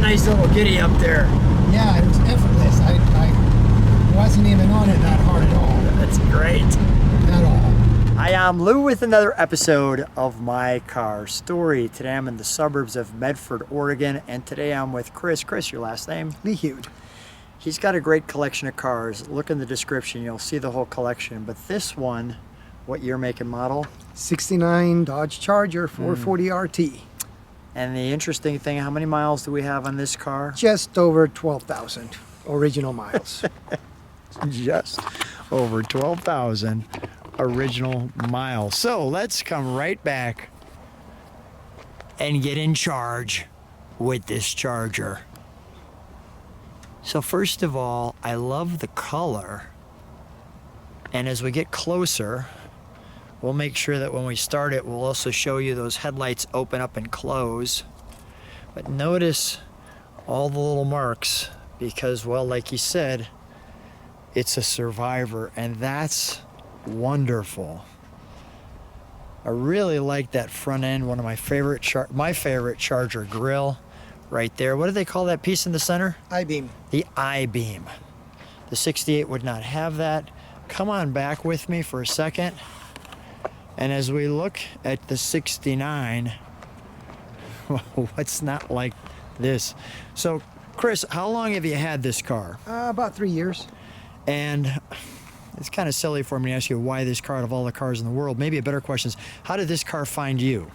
nice little giddy up there. Yeah, it was effortless. I wasn't even on it that hard at all. That's great. At all. Hi, I'm Lou with another episode of My Car Story. Today I'm in the suburbs of Medford, Oregon, and today I'm with Chris. Chris, your last name? Lehuede. He's got a great collection of cars. Look in the description, you'll see the whole collection. But this one, what year, make, and model? 69 Dodge Charger 440 RT. And the interesting thing, how many miles do we have on this car? Just over 12,000 original miles. Just over 12,000 original miles. So let's come right back and get in charge with this Charger. So first of all, I love the color. And as we get closer, we'll make sure that when we start it, we'll also show you those headlights open up and close. But notice all the little marks because, well, like you said, it's a Survivor, and that's wonderful. I really like that front end, one of my favorite Charger grill right there. What do they call that piece in the center? I-beam. The I-beam. The 68 would not have that. Come on back with me for a second. And as we look at the 69, what's not like this? So, Chris, how long have you had this car? About 3 years. And it's kind of silly for me to ask you why this car out of all the cars in the world. Maybe a better question is, how did this car find you?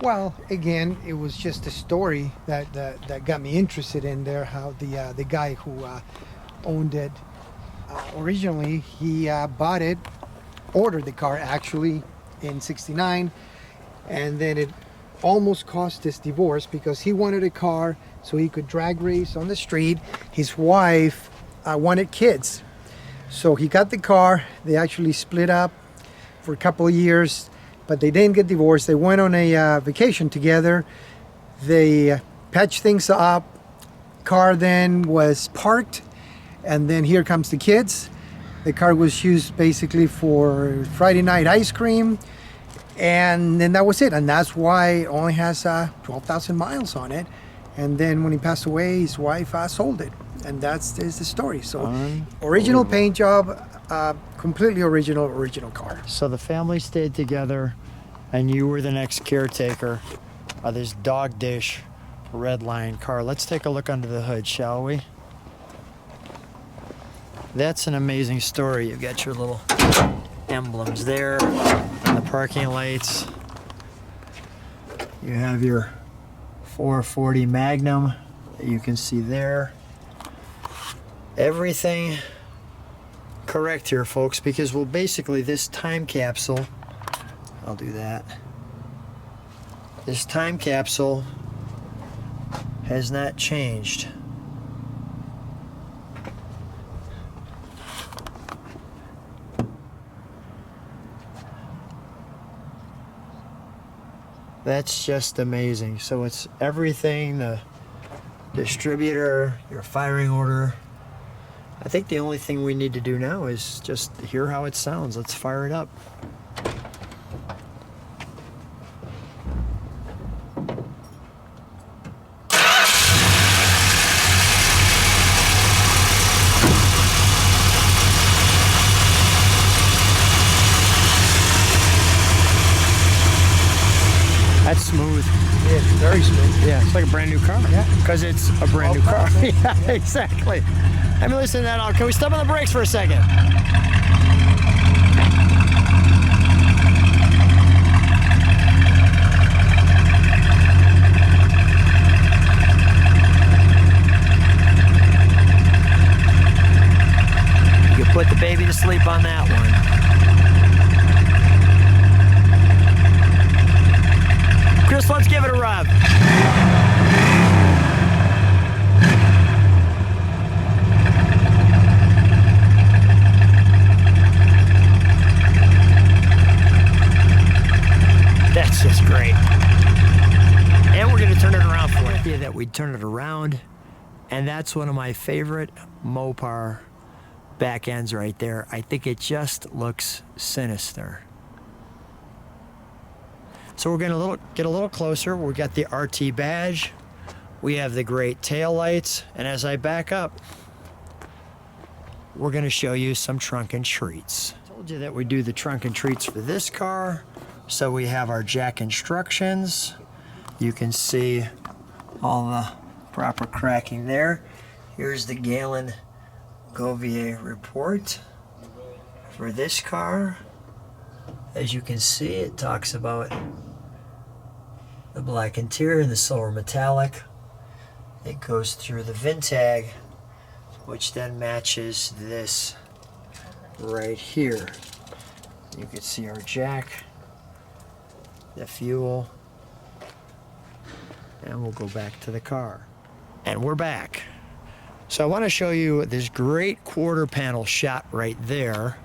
Well, again, it was just a story that got me interested in there. How the guy who owned it originally, he bought it, ordered the car actually in '69, and then it almost cost his divorce because he wanted a car so he could drag race on the street. His wife wanted kids, so he got the car. They actually split up for a couple of years, but they didn't get divorced. They went on a vacation together. They patched things up. Car then was parked, and then here comes the kids. The car was used basically for Friday night ice cream, and then that was it. And that's why it only has 12,000 miles on it. And then when he passed away, his wife sold it, and that's the story. So original paint job, completely original car. So the family stayed together, and you were the next caretaker of this dog dish red line car. Let's take a look under the hood, shall we? That's an amazing story. You've got your little emblems there, and the parking lights. You have your 440 Magnum that you can see there. Everything correct here, folks, because, well, basically this time capsule, I'll do that. This time capsule has not changed. That's just amazing. So it's everything, the distributor, your firing order. I think the only thing we need to do now is just hear how it sounds. Let's fire it up. That's smooth. Yeah, it's very smooth. Yeah, it's like a brand new car. Yeah. Because it's a brand new car. Yeah, exactly. Let me listen to that. Can we step on the brakes for a second? You can put the baby to sleep on that one. Chris, let's give it a rev. That's just great. And we're going to turn it around for you. Yeah, that we'd turn it around. And that's one of my favorite Mopar back ends right there. I think it just looks sinister. So we're going to get a little closer. We've got the RT badge. We have the great tail lights, and as I back up, we're going to show you some trunk and treats. I told you that we do the trunk and treats for this car. So we have our jack instructions. You can see all the proper cracking there. Here's the Galen Gouvier report for this car. As you can see, it talks about the black interior and the silver metallic. It goes through the VIN tag, which then matches this right here. You can see our jack, the fuel, and we'll go back to the car. And we're back. So I want to show you this great quarter panel shot right there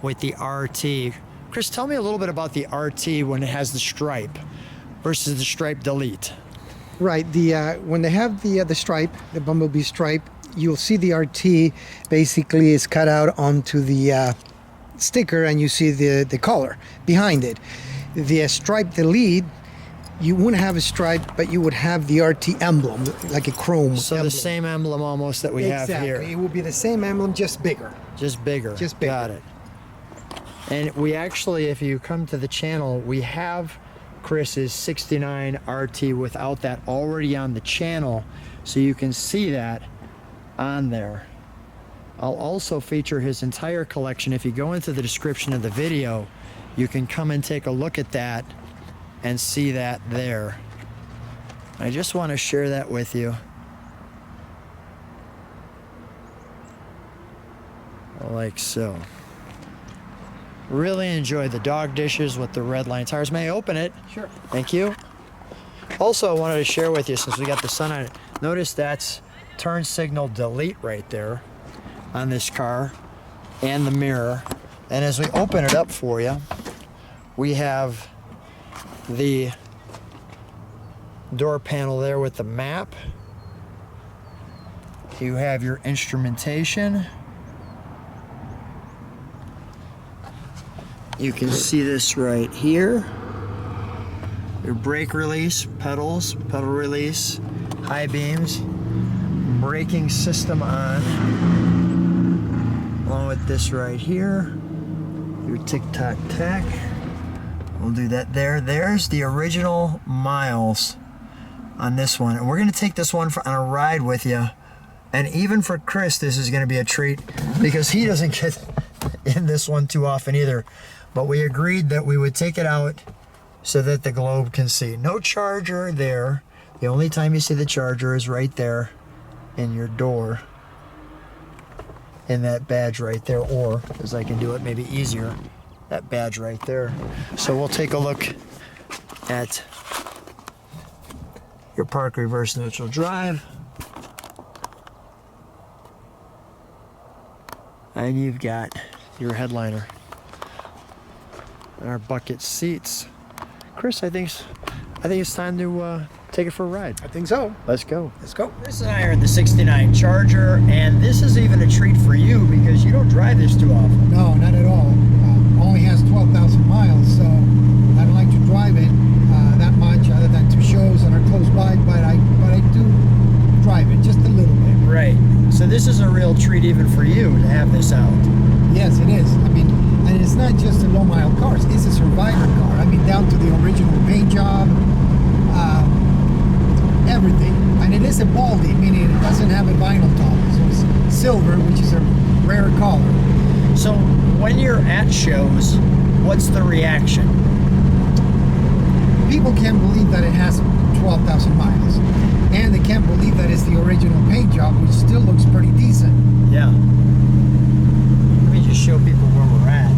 with the RT. Chris, tell me a little bit about the RT when it has the stripe versus the stripe delete. Right. When they have the stripe, the bumblebee stripe, you'll see the RT basically is cut out onto the sticker, and you see the color behind it. The stripe delete, you wouldn't have a stripe, but you would have the RT emblem, like a chrome So emblem. the same emblem almost that we have here. It will be the same emblem, just bigger. Just bigger. Just bigger. Got it. And we actually, if you come to the channel, we have Chris's 69 RT without that already on the channel, so you can see that on there. I'll also feature his entire collection. If you go into the description of the video, you can come and take a look at that and see that there. I just want to share that with you. Like so. Really enjoy the dog dishes with the red line tires. May I open it? Sure. Thank you. Also, I wanted to share with you, since we got the sun on it, notice that's turn signal delete right there on this car and the mirror. And as we open it up for you, we have the door panel there with the map. You have your instrumentation. You can see this right here. Your brake release, pedals, pedal release, high beams, braking system on. Along with this right here, your tic-tac tac. We'll do that there. There's the original miles on this one. And we're gonna take this one on a ride with you. And even for Chris, this is gonna be a treat because he doesn't get in this one too often either. But we agreed that we would take it out so that the globe can see. No charger there. The only time you see the charger is right there in your door. In that badge right there, or, as I can do it maybe easier, that badge right there. So we'll take a look at your park reverse neutral drive. And you've got your headliner. And our bucket seats. Chris, I think it's time to take it for a ride. I think so. Let's go. Let's go. Chris and I are in the 69 Charger, and this is even a treat for you because you don't drive this too often. No, not at all. Only has 12,000 miles, so I don't like to drive it that much, other than to shows that are close by. But I do drive it just a little bit. Right. So this is a real treat even for you to have this out. Yes, it is. I mean, and it's not just a low mile car. It's a survivor car. I mean, down to the original paint job, everything. And it is a baldy, meaning it doesn't have a vinyl top. So it's silver, which is a rare color. So when you're at shows, what's the reaction? People can't believe that it has 12,000 miles. And they can't believe that it's the original paint job, which still looks pretty decent. Yeah. Let me just show people where we're at.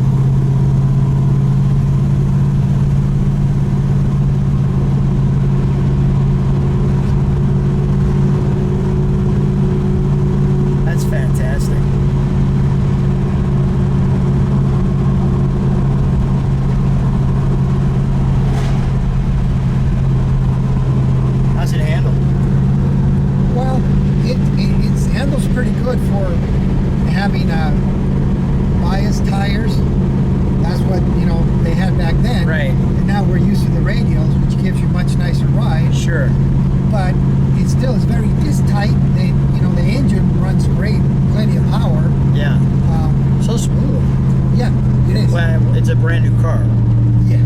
That's fantastic. How's it handle? Well, it handles pretty good for having biased tires. That's what they had back then. Right. And now we're used to the radials, which gives you much nicer ride. Sure. but it still is very tight. The engine runs great, plenty of power. Yeah. So smooth. Yeah, it is. Well, it's a brand new car. Yeah.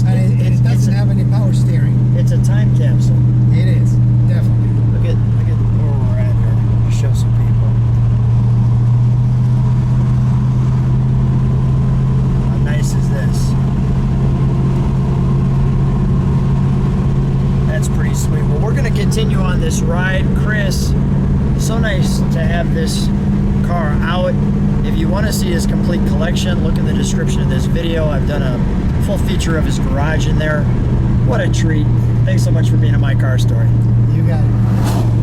And it doesn't have any power steering. It's a time capsule. It is, definitely. Look at where we're at here. Show some people. How nice is this? That's pretty sweet. Well, we're going to continue on this ride. Chris, so nice to have this car out. If you want to see his complete collection, look in the description of this video. I've done a full feature of his garage in there. What a treat. Thanks so much for being on My Car Story. You got it.